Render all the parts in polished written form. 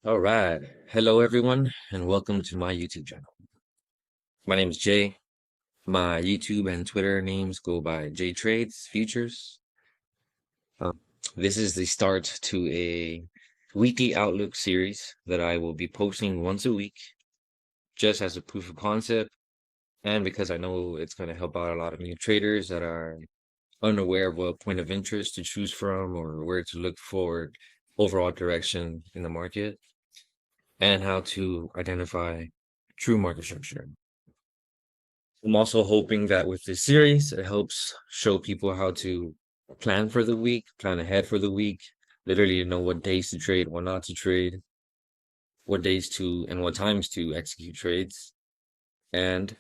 All right. Hello, everyone, and welcome to my YouTube channel. My name is Jay. My YouTube and Twitter names go by J Trades Futures. Um, this is the start to a weekly outlook series that I will be posting once a week, just as a proof of concept, and because I know it's going to help out a lot of new traders that are unaware of what point of interest to choose from or where to look for overall direction in the market and how to identify true market structure. I'm also hoping that with this series, it helps show people how to plan for the week, plan ahead for the week, literally know what days to trade, what not to trade, what days to and what times to execute trades. And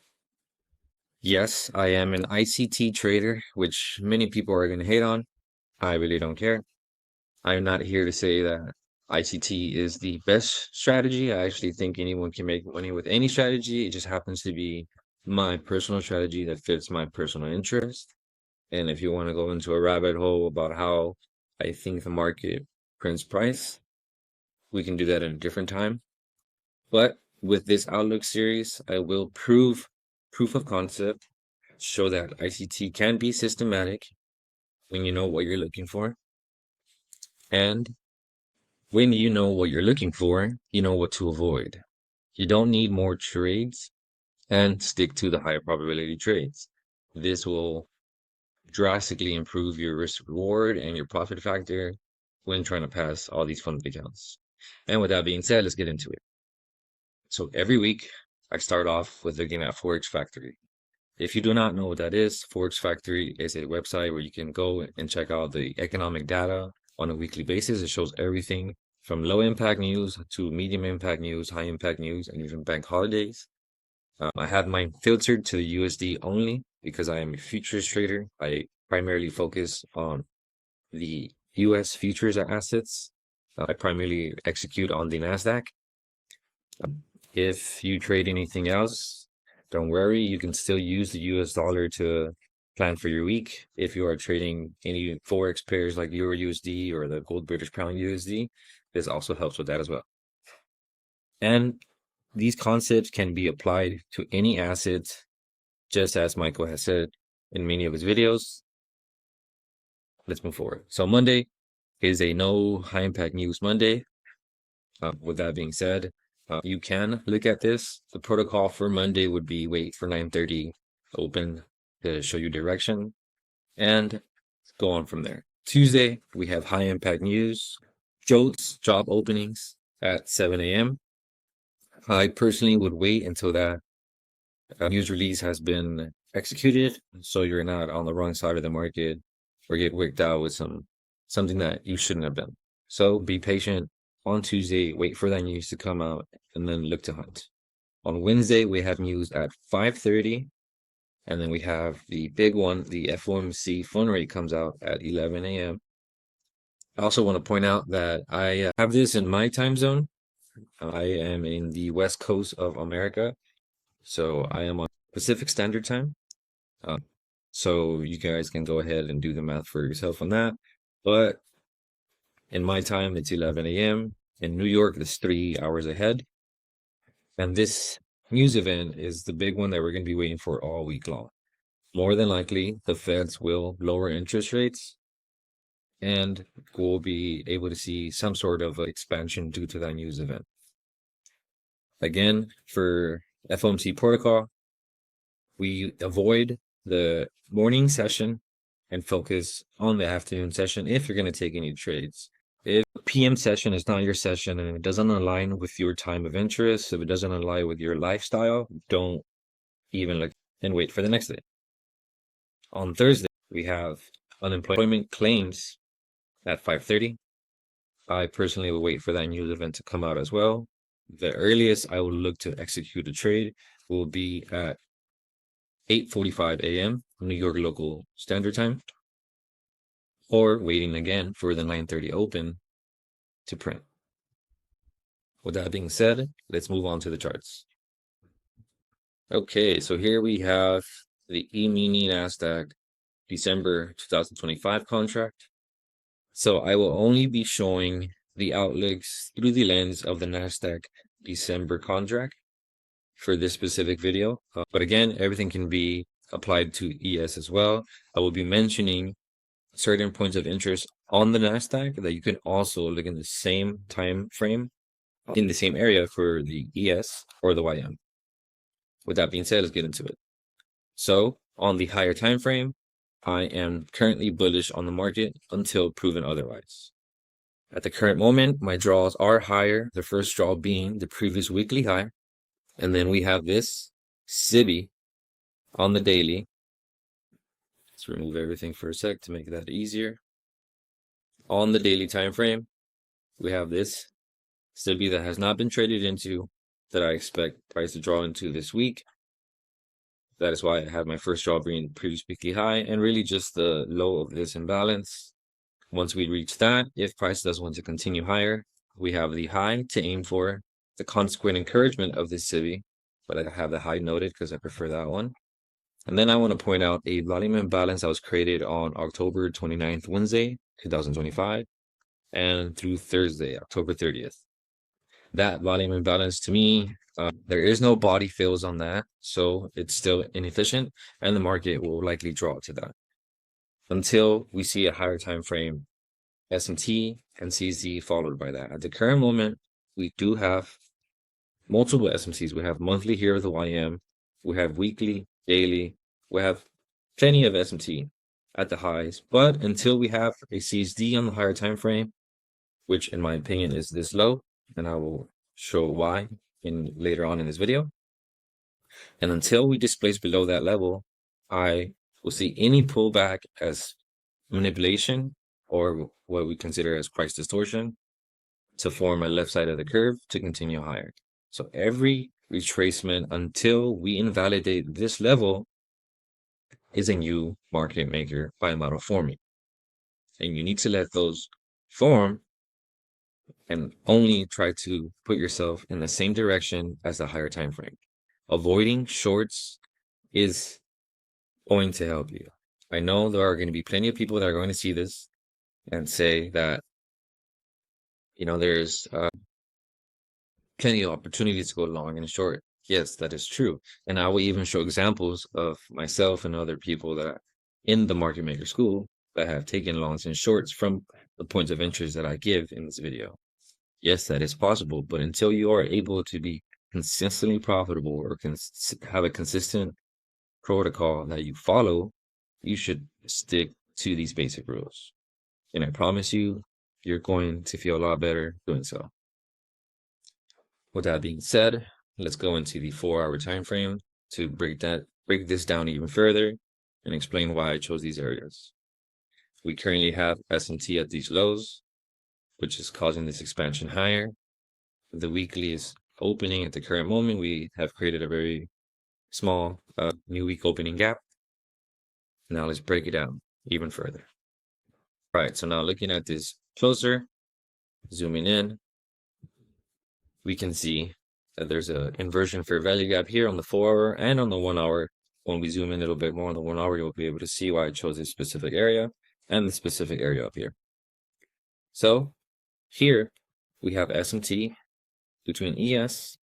yes, I am an ICT trader, which many people are going to hate on. I really don't care. I'm not here to say that ICT is the best strategy. I actually think anyone can make money with any strategy. It just happens to be my personal strategy that fits my personal interest. And if you want to go into a rabbit hole about how I think the market prints price, we can do that at a different time. But with this Outlook series, I will proof of concept, show that ICT can be systematic when you know what you're looking for. And when you know what you're looking for, you know what to avoid. You don't need more trades and stick to the higher probability trades. This will drastically improve your risk reward and your profit factor when trying to pass all these funded accounts. And with that being said, let's get into it. So every week, I start off with looking at Forex Factory. If you do not know what that is, Forex Factory is a website where you can go and check out the economic data on a weekly basis. It shows everything from low impact news to medium impact news, high impact news, and even bank holidays. I have mine filtered to the USD only because I am a futures trader. I primarily focus on the US futures assets. I primarily execute on the Nasdaq. If you trade anything else, don't worry, you can still use the US dollar to plan for your week. If you are trading any Forex pairs like Euro USD or the Gold British Pound USD, this also helps with that as well. And these concepts can be applied to any asset, just as Michael has said in many of his videos. Let's move forward. So Monday is a no high impact news Monday. With that being said, you can look at this. The protocol for Monday would be wait for 9:30 open to show you direction and go on from there. Tuesday, we have high impact news, JOLTS job openings at 7 a.m. I personally would wait until that news release has been executed, so you're not on the wrong side of the market or get wicked out with something that you shouldn't have done. So be patient on Tuesday, wait for that news to come out, and then look to hunt. On Wednesday, we have news at 5:30, and then we have the big one, the FOMC fund rate comes out at 11 a.m. I also want to point out that I have this in my time zone. I am in the west coast of America, so I am on Pacific Standard Time. Uh, so you guys can go ahead and do the math for yourself on that. But in my time, it's 11 a.m. In New York, it's 3 hours ahead. And this news event is the big one that we're going to be waiting for all week long. More than likely, the Feds will lower interest rates and we'll be able to see some sort of expansion due to that news event. Again, for FOMC protocol, we avoid the morning session and focus on the afternoon session if you're going to take any trades. If PM session is not your session and it doesn't align with your time of interest, if it doesn't align with your lifestyle, don't even look and wait for the next day. On Thursday, we have unemployment claims at 5:30. I personally will wait for that news event to come out as well. The earliest I will look to execute a trade will be at 8:45 a.m. New York local standard time, or waiting again for the 9:30 open to print. With that being said, let's move on to the charts. Okay, so here we have the E-mini Nasdaq December 2025 contract. So I will only be showing the outlooks through the lens of the Nasdaq December contract for this specific video. But again, everything can be applied to ES as well. I will be mentioning certain points of interest on the Nasdaq that you can also look in the same time frame in the same area for the ES or the YM. With that being said, let's get into it. So on the higher time frame, I am currently bullish on the market until proven otherwise. At the current moment, my draws are higher, the first draw being the previous weekly high. And then we have this SIBI on the daily. Let's remove everything for a sec to make that easier. On the daily time frame, we have this SIBI that has not been traded into that I expect price to draw into this week. That is why I have my first draw being previous weekly high and really just the low of this imbalance. Once we reach that, if price does want to continue higher, we have the high to aim for, the consequent encouragement of this SIBI, but I have the high noted because I prefer that one. And then I want to point out a volume imbalance that was created on October 29th, Wednesday, 2025, and through Thursday, October 30th. That volume imbalance to me, there is no body fills on that, so it's still inefficient, and the market will likely draw to that until we see a higher time frame S&T and CZ followed by that. At the current moment, we do have multiple SMCs. We have monthly here with the YM, we have weekly, daily, we have plenty of SMT at the highs, but until we have a CSD on the higher time frame, which in my opinion is this low, and I will show why later on in this video. And until we displace below that level, I will see any pullback as manipulation or what we consider as price distortion to form a left side of the curve to continue higher. So every retracement until we invalidate this level is a new market maker by model forming. And you need to let those form and only try to put yourself in the same direction as the higher time frame. Avoiding shorts is going to help you. I know there are going to be plenty of people that are going to see this and say that, there's plenty of opportunities to go long and short. Yes, that is true. And I will even show examples of myself and other people that are in the market maker school that have taken longs and shorts from the points of interest that I give in this video. Yes, that is possible, but until you are able to be consistently profitable or have a consistent protocol that you follow, you should stick to these basic rules. And I promise you, you're going to feel a lot better doing so. With that being said, let's go into the 4-hour time frame to break this down even further and explain why I chose these areas. We currently have S&T at these lows, which is causing this expansion higher. The weekly is opening at the current moment. We have created a very small new week opening gap. Now let's break it down even further. All right, so now looking at this closer, zooming in, we can see that there's an inversion fair value gap here on the 4-hour and on the 1-hour. When we zoom in a little bit more on the 1-hour, you'll be able to see why I chose this specific area and the specific area up here. So here we have S&T between ES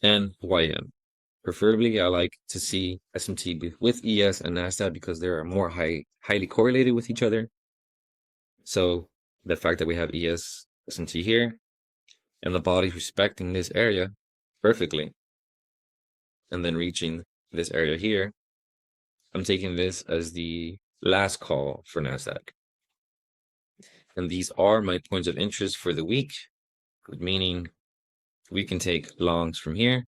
and YM. Preferably, I like to see S&T with ES and Nasdaq because they are more highly correlated with each other. So the fact that we have ES, S&T here, and the body's respecting this area perfectly, and then reaching this area here, I'm taking this as the last call for Nasdaq. And these are my points of interest for the week, meaning we can take longs from here.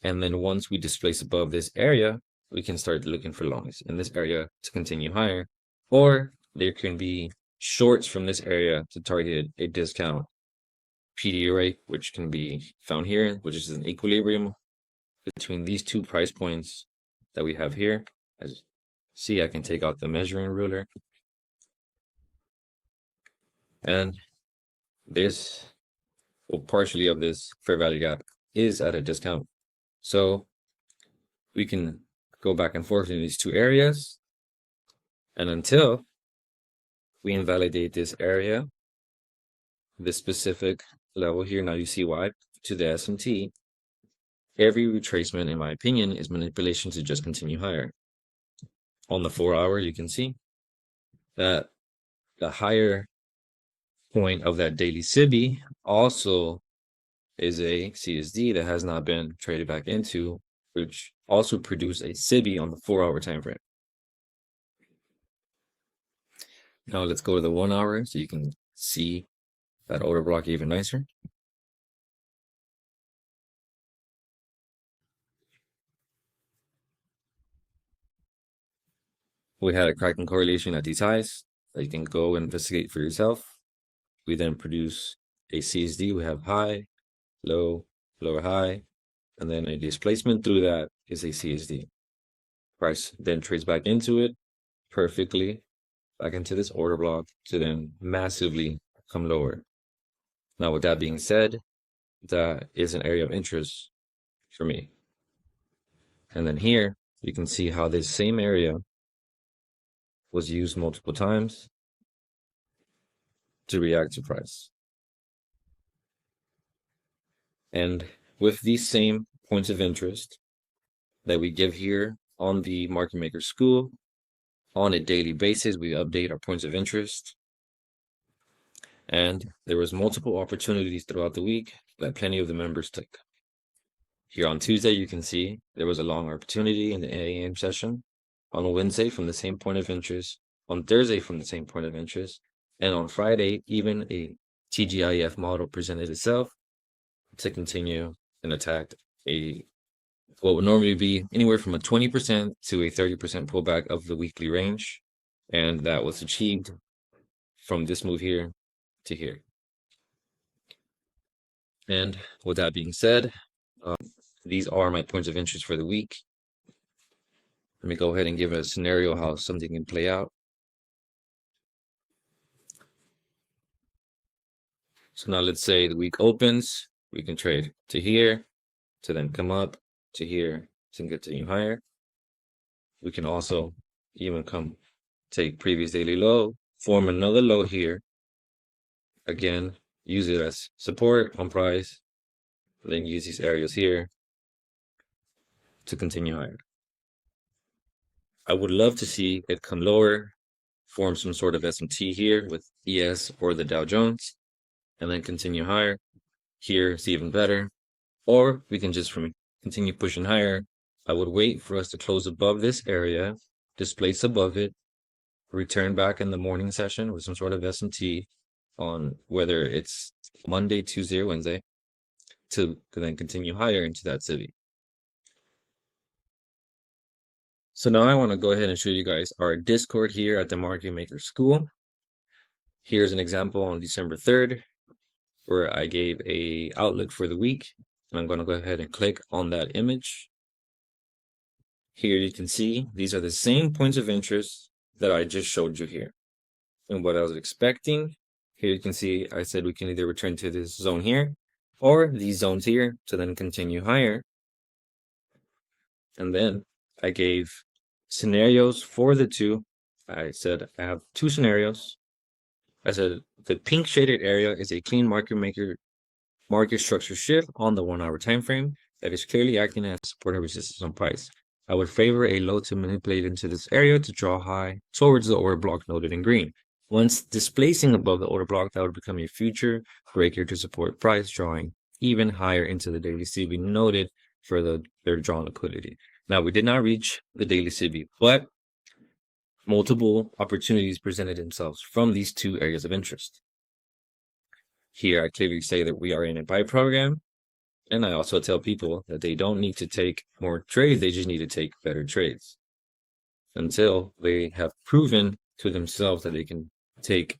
And then once we displace above this area, we can start looking for longs in this area to continue higher. Or there can be shorts from this area to target a discount PD rate, which can be found here, which is an equilibrium between these two price points that we have here. As you see, I can take out the measuring ruler. And this, well, partially of this fair value gap is at a discount. So we can go back and forth in these two areas. And until we invalidate this area this specific level here. Now you see why. To the SMT, every retracement, in my opinion, is manipulation to just continue higher. On the 4-hour, you can see that the higher point of that daily SIBI also is a CSD that has not been traded back into, which also produced a SIBI on the 4-hour time frame. Now let's go to the 1-hour so you can see that order block even nicer. We had a cracking correlation at these highs that you can go investigate for yourself. We then produce a CSD. We have high, low, lower high, and then a displacement through that is a CSD. Price then trades back into it perfectly, back into this order block to then massively come lower. Now, with that being said, that is an area of interest for me. And then here, you can see how this same area was used multiple times to react to price. And with these same points of interest that we give here on the Market Maker School, on a daily basis, we update our points of interest. And there was multiple opportunities throughout the week that plenty of the members took. Here on Tuesday, you can see there was a long opportunity in the 8 a.m. session. On Wednesday, from the same point of interest. On Thursday, from the same point of interest. And on Friday, even a TGIF model presented itself to continue and attack what would normally be anywhere from a 20% to a 30% pullback of the weekly range. And that was achieved from this move here to here. And with that being said, these are my points of interest for the week. Let me go ahead and give a scenario how something can play out. So now let's say the week opens, we can trade to here, to then come up to here, to continue higher. We can also even come take previous daily low, form another low here. Again, use it as support on price, then use these areas here to continue higher. I would love to see it come lower, form some sort of SMT here with ES or the Dow Jones, and then continue higher. Here, it's even better. Or we can just continue pushing higher. I would wait for us to close above this area, displace above it, return back in the morning session with some sort of SMT on whether it's Monday, Tuesday, or Wednesday, to then continue higher into that city. So now I want to go ahead and show you guys our Discord here at the Market Maker School. Here's an example on December 3rd, where I gave a outlook for the week. And I'm going to go ahead and click on that image. Here you can see these are the same points of interest that I just showed you here. And what I was expecting, here you can see I said we can either return to this zone here or these zones here to then continue higher. And then I gave scenarios for the two. I said I have two scenarios. I said the pink shaded area is a clean market structure shift on the 1-hour time frame that is clearly acting as support or resistance on price. I would favor a low to manipulate into this area to draw high towards the order block noted in green. Once displacing above the order block, that would become a future breaker to support price, drawing even higher into the daily CB noted for their drawn liquidity. Now, we did not reach the daily CB, but multiple opportunities presented themselves from these two areas of interest. Here, I clearly say that we are in a buy program, and I also tell people that they don't need to take more trades, they just need to take better trades until they have proven to themselves that they can take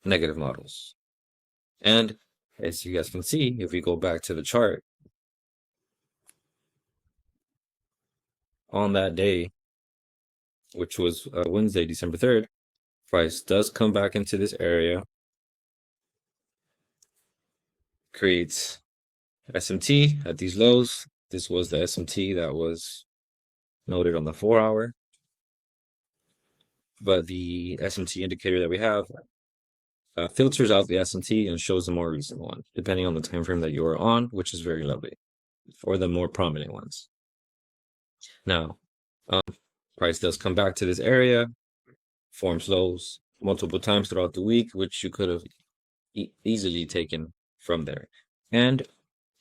negative models. And as you guys can see, if we go back to the chart, on that day, which was Wednesday, December 3rd, price does come back into this area, creates SMT at these lows. This was the SMT that was noted on the 4-hour. But the SMT indicator that we have filters out the S&T and shows the more recent one, depending on the time frame that you are on, which is very lovely, or the more prominent ones. Now, price does come back to this area, forms lows multiple times throughout the week, which you could have easily taken from there. And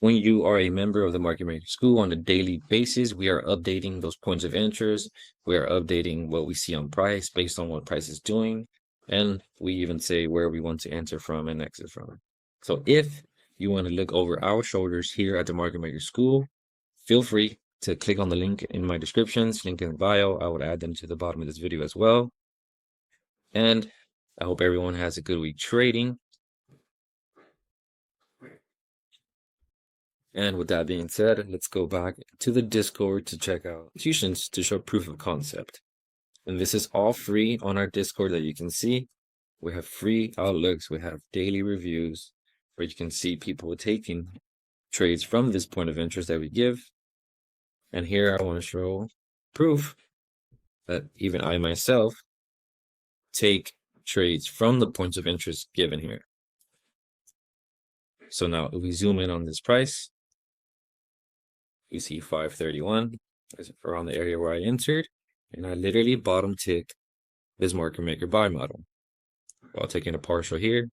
when you are a member of the Market Maker School on a daily basis, we are updating those points of interest. We are updating what we see on price based on what price is doing. And we even say where we want to enter from and exit from. So if you want to look over our shoulders here at the Market Maker School, feel free to click on the link in my descriptions, link in the bio. I would add them to the bottom of this video as well. And I hope everyone has a good week trading. And with that being said, let's go back to the Discord to check out institutions to show proof of concept. And this is all free on our Discord that you can see. We have free outlooks. We have daily reviews where you can see people taking trades from this point of interest that we give. And here I want to show proof that even I myself take trades from the points of interest given here. So now if we zoom in on this price, you see 531 around the area where I entered, and I literally bottom tick this market maker buy model while taking a partial here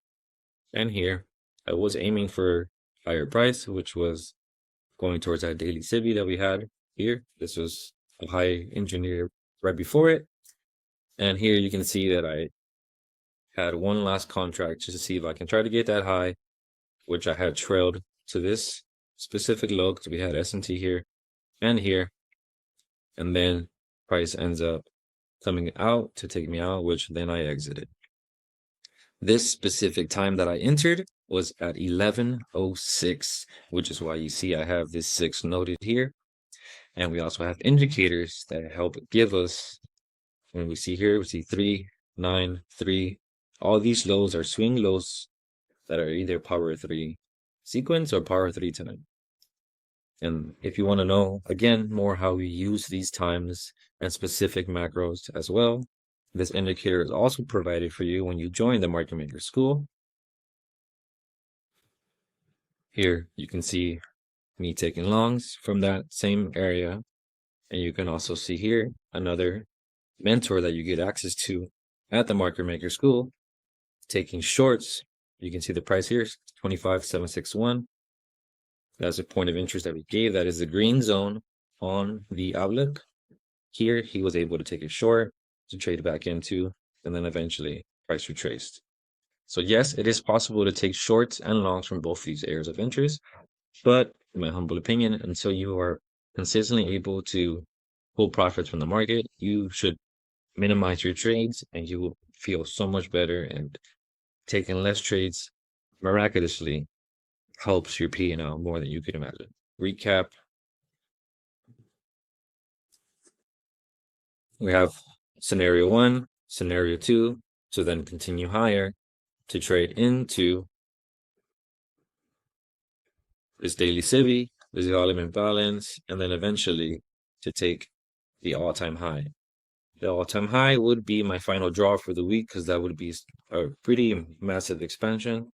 and here. I was aiming for higher price, which was going towards that daily SIBI that we had here. This was a high engineer right before it. And here you can see that I had one last contract just to see if I can try to get that high, which I had trailed to this specific low because we had S&T here and here. And then price ends up coming out to take me out, which then I exited. This specific time that I entered was at 11:06, which is why you see I have this 6 noted here. And we also have indicators that help give us, when we see here, we see 3, 9, 3. All these lows are swing lows that are either power 3 sequence or power 3 time. And if you want to know, again, more how we use these times and specific macros as well, this indicator is also provided for you when you join the Market Maker School. Here you can see me taking longs from that same area. And you can also see here another mentor that you get access to at the Market Maker School taking shorts. You can see the price here, 25,761. That's a point of interest that we gave. That is the green zone on the outlook. Here, he was able to take a short to trade back into, and then eventually price retraced. So yes, it is possible to take shorts and longs from both these areas of interest, but in my humble opinion, until you are consistently able to pull profits from the market, you should minimize your trades and you will feel so much better, and taking less trades miraculously helps your P&L more than you could imagine. Recap. We have scenario 1, scenario 2, to then continue higher to trade into this daily SIBI, this volume imbalance, and then eventually to take the all-time high. The all-time high would be my final draw for the week because that would be a pretty massive expansion.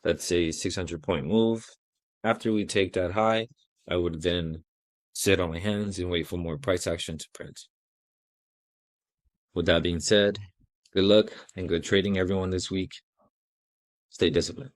That's a 600-point move. After we take that high, I would then sit on my hands and wait for more price action to print. With that being said, good luck and good trading everyone this week. Stay disciplined.